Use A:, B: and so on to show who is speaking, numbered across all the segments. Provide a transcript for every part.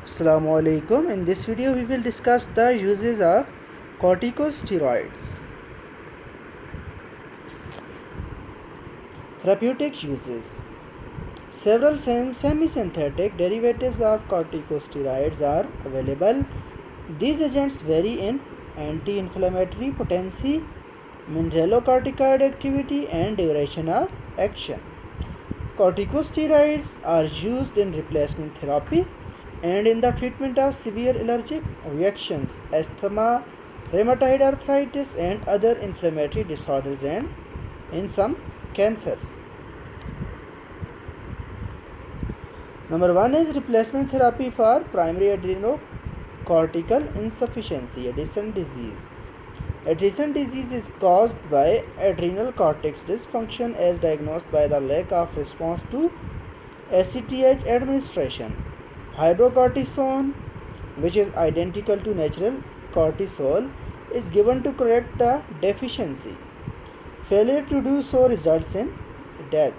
A: Assalamu alaikum. In this video we will discuss the uses of corticosteroids. Therapeutic uses. Several semi-synthetic derivatives of corticosteroids are available. These agents vary in anti-inflammatory potency, mineralocorticoid activity and duration of action. Corticosteroids are used in replacement therapy and in the treatment of severe allergic reactions, asthma, rheumatoid arthritis and other inflammatory disorders and in some cancers. Number 1 is replacement therapy for primary adrenocortical insufficiency, Addison disease. Addison disease is caused by adrenal cortex dysfunction as diagnosed by the lack of response to ACTH administration. Hydrocortisone, which is identical to natural cortisol, is given to correct the deficiency. Failure to do so results in death.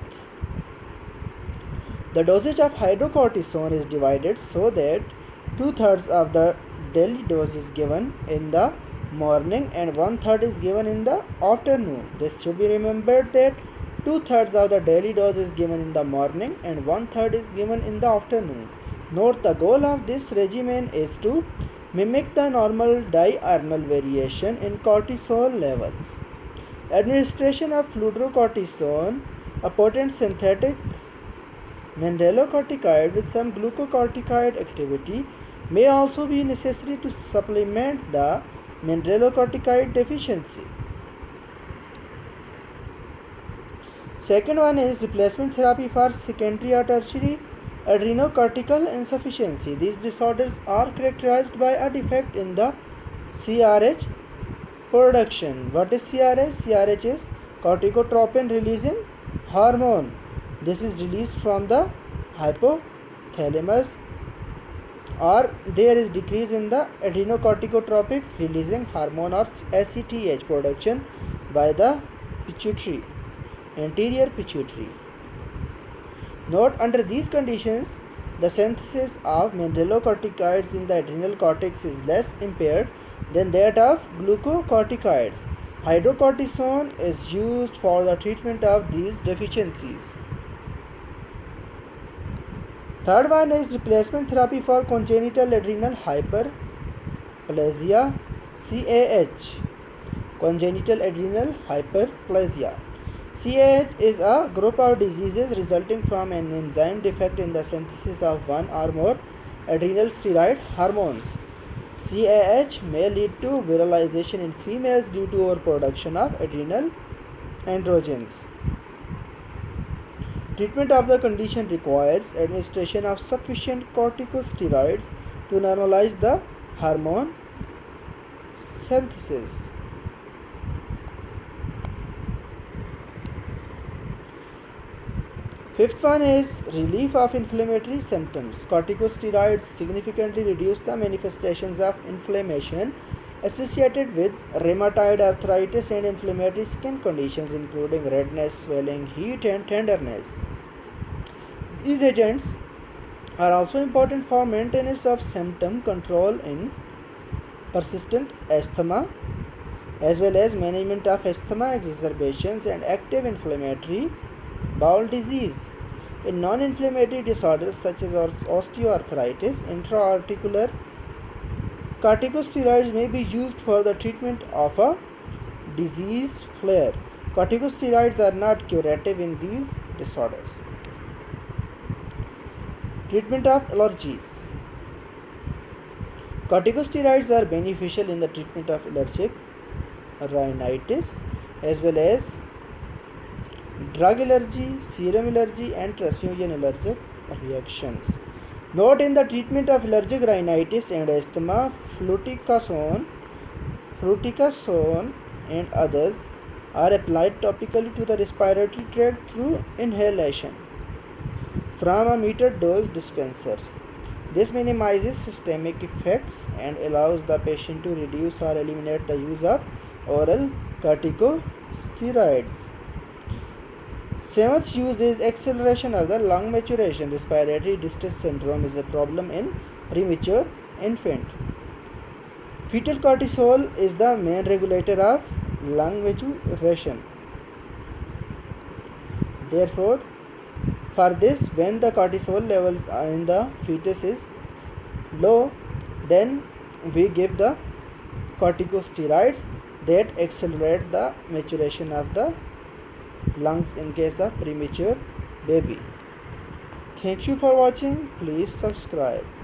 A: The dosage of hydrocortisone is divided so that 2/3 of the daily dose is given in the morning and 1/3 is given in the afternoon. This should be remembered that 2/3 of the daily dose is given in the morning and 1/3 is given in the afternoon. Note, the goal of this regimen is to mimic the normal diurnal variation in cortisol levels. Administration of fludrocortisone, a potent synthetic mineralocorticoid with some glucocorticoid activity, may also be necessary to supplement the mineralocorticoid deficiency. Second one is replacement therapy for secondary or tertiary adrenocortical insufficiency. These disorders are characterized by a defect in the CRH production. What is CRH? CRH is corticotropin releasing hormone. This is released from the hypothalamus, or there is decrease in the adrenocorticotropic releasing hormone or ACTH production by the pituitary, anterior pituitary. Note, under these conditions, the synthesis of mineralocorticoids in the adrenal cortex is less impaired than that of glucocorticoids. Hydrocortisone is used for the treatment of these deficiencies. Third one is replacement therapy for congenital adrenal hyperplasia, CAH. Congenital adrenal hyperplasia. CAH is a group of diseases resulting from an enzyme defect in the synthesis of one or more adrenal steroid hormones. CAH may lead to virilization in females due to overproduction of adrenal androgens. Treatment of the condition requires administration of sufficient corticosteroids to normalize the hormone synthesis. Fifth one is relief of inflammatory symptoms. Corticosteroids significantly reduce the manifestations of inflammation associated with rheumatoid arthritis and inflammatory skin conditions including redness, swelling, heat and tenderness. These agents are also important for maintenance of symptom control in persistent asthma as well as management of asthma exacerbations and active inflammatory bowel disease. In non-inflammatory disorders such as osteoarthritis, intra-articular corticosteroids may be used for the treatment of a disease flare. Corticosteroids are not curative in these disorders. Treatment of allergies. Corticosteroids are beneficial in the treatment of allergic rhinitis as well as drug allergy, serum allergy and transfusion allergic reactions. Note, in the treatment of allergic rhinitis and asthma, fluticasone and others are applied topically to the respiratory tract through inhalation from a metered dose dispenser. This minimizes systemic effects and allows the patient to reduce or eliminate the use of oral corticosteroids. Seventh use is acceleration of the lung maturation. Respiratory distress syndrome is a problem in premature infant. Fetal cortisol is the main regulator of lung maturation. Therefore, for this, when the cortisol levels in the fetus is low, then we give the corticosteroids that accelerate the maturation of the lungs in case of premature baby. Thank you for watching. Please subscribe.